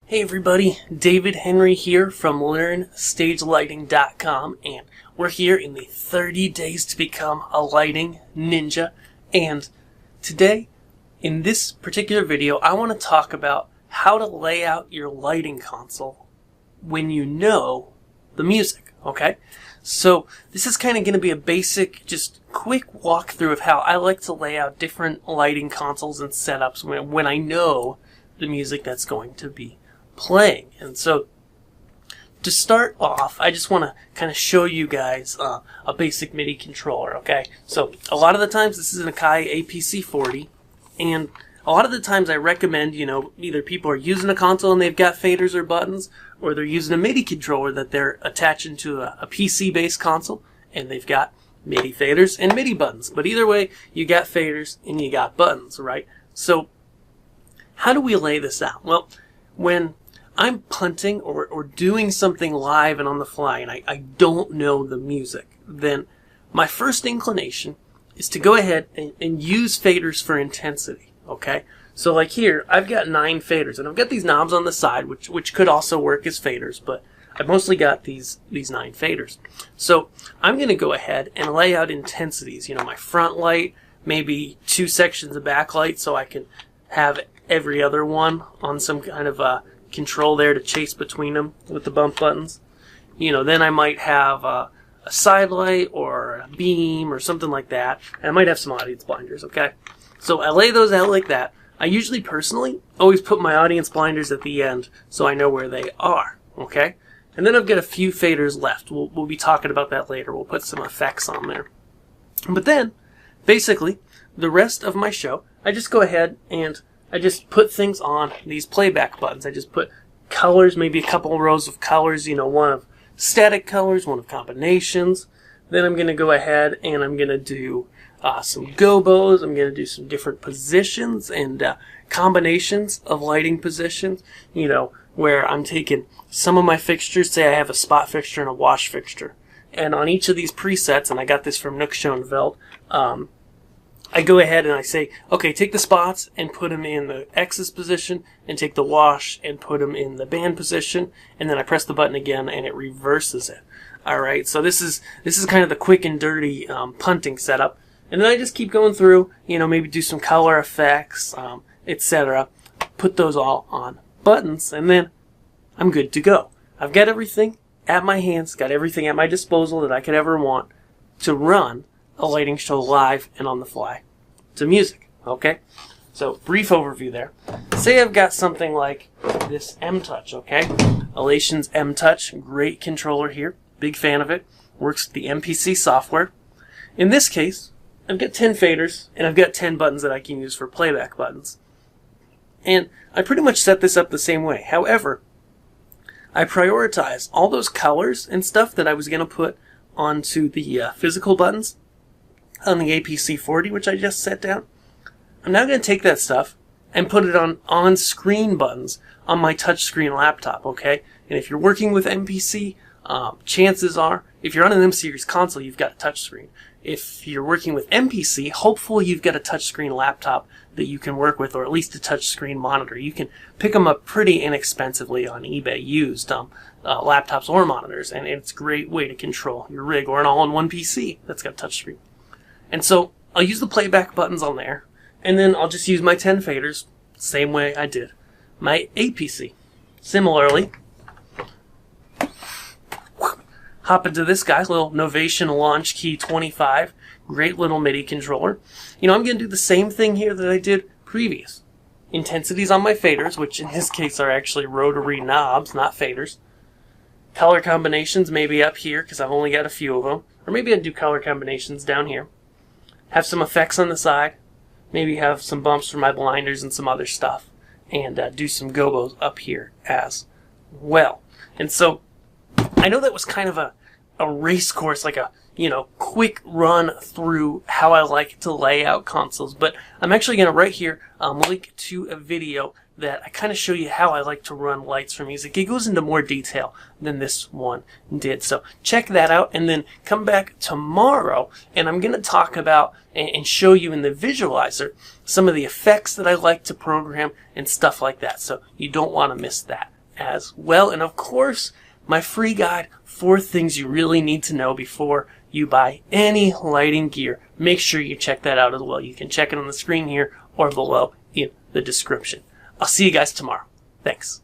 Hey everybody, David Henry here from LearnStageLighting.com, and we're here in the 30 days to become a lighting ninja. And today, in this particular video, I want to talk about how to lay out your lighting console when you know the music, okay? So this is kind of going to be a basic, just quick walkthrough of how I like to lay out different lighting consoles and setups when I know the music that's going to be playing. And so to start off, I just want to kind of show you guys a basic MIDI controller, okay? So a lot of the times this is an Akai APC40, and a lot of the times I recommend, either people are using a console and they've got faders or buttons, or they're using a MIDI controller that they're attaching to a PC-based console, and they've got MIDI faders and MIDI buttons. But either way, you got faders and you got buttons, right? So how do we lay this out? Well, when I'm punting or doing something live and on the fly and I don't know the music, then my first inclination is to go ahead and use faders for intensity, okay? So like here, I've got 9 faders, and I've got these knobs on the side, which could also work as faders, but I've mostly got these 9 faders. So I'm going to go ahead and lay out intensities, my front light, maybe 2 sections of backlight, so I can have every other one on some kind of a control there to chase between them with the bump buttons. Then I might have a side light or a beam or something like that, and I might have some audience blinders, okay? So I lay those out like that. I usually personally always put my audience blinders at the end so I know where they are, okay? And then I've got a few faders left. We'll be talking about that later. We'll put some effects on there. But then, basically, the rest of my show, I just go ahead and I just put things on these playback buttons. I just put colors, maybe a couple rows of colors, one of static colors, one of combinations. Then I'm going to go ahead and I'm going to do some gobos. I'm going to do some different positions and combinations of lighting positions, where I'm taking some of my fixtures. Say I have a spot fixture and a wash fixture. And on each of these presets, and I got this from Nook Schoenfeld, I go ahead and I say, okay, take the spots and put them in the X's position, and take the wash and put them in the band position, and then I press the button again and it reverses it. Alright, so this is kind of the quick and dirty punting setup. And then I just keep going through, maybe do some color effects, etc. Put those all on buttons, and then I'm good to go. I've got everything at my hands, got everything at my disposal that I could ever want to run a lighting show live and on the fly to music, okay? So, brief overview there. Say I've got something like this M-Touch, okay? Elation's M-Touch, great controller here, big fan of it, works with the MPC software. In this case, I've got 10 faders, and I've got 10 buttons that I can use for playback buttons. And I pretty much set this up the same way. However, I prioritize all those colors and stuff that I was going to put onto the physical buttons on the APC40, which I just set down. I'm now going to take that stuff and put it on screen buttons on my touchscreen laptop, okay? And if you're working with MPC, chances are, if you're on an M-Series console, you've got a touchscreen. If you're working with MPC, hopefully you've got a touchscreen laptop that you can work with, or at least a touchscreen monitor. You can pick them up pretty inexpensively on eBay, used laptops or monitors, and it's a great way to control your rig, or an all-in-one PC that's got a touchscreen. And so I'll use the playback buttons on there, and then I'll just use my 10 faders, same way I did my APC. Similarly, hop into this guy, little Novation Launch Key 25, great little MIDI controller. I'm going to do the same thing here that I did previous. Intensities on my faders, which in this case are actually rotary knobs, not faders. Color combinations maybe up here, because I've only got a few of them. Or maybe I'd do color combinations down here. Have some effects on the side. Maybe have some bumps for my blinders and some other stuff. And do some gobos up here as well. And so, I know that was kind of a race course, like a, quick run through how I like to lay out consoles. But I'm actually going to right here link to a video that I kind of show you how I like to run lights for music. It goes into more detail than this one did. So check that out, and then come back tomorrow, and I'm going to talk about and show you in the visualizer some of the effects that I like to program and stuff like that. So you don't want to miss that. as well. And of course, my free guide, 4 things you really need to know before you buy any lighting gear. Make sure you check that out as well. You can check it on the screen here or below in the description. I'll see you guys tomorrow. Thanks.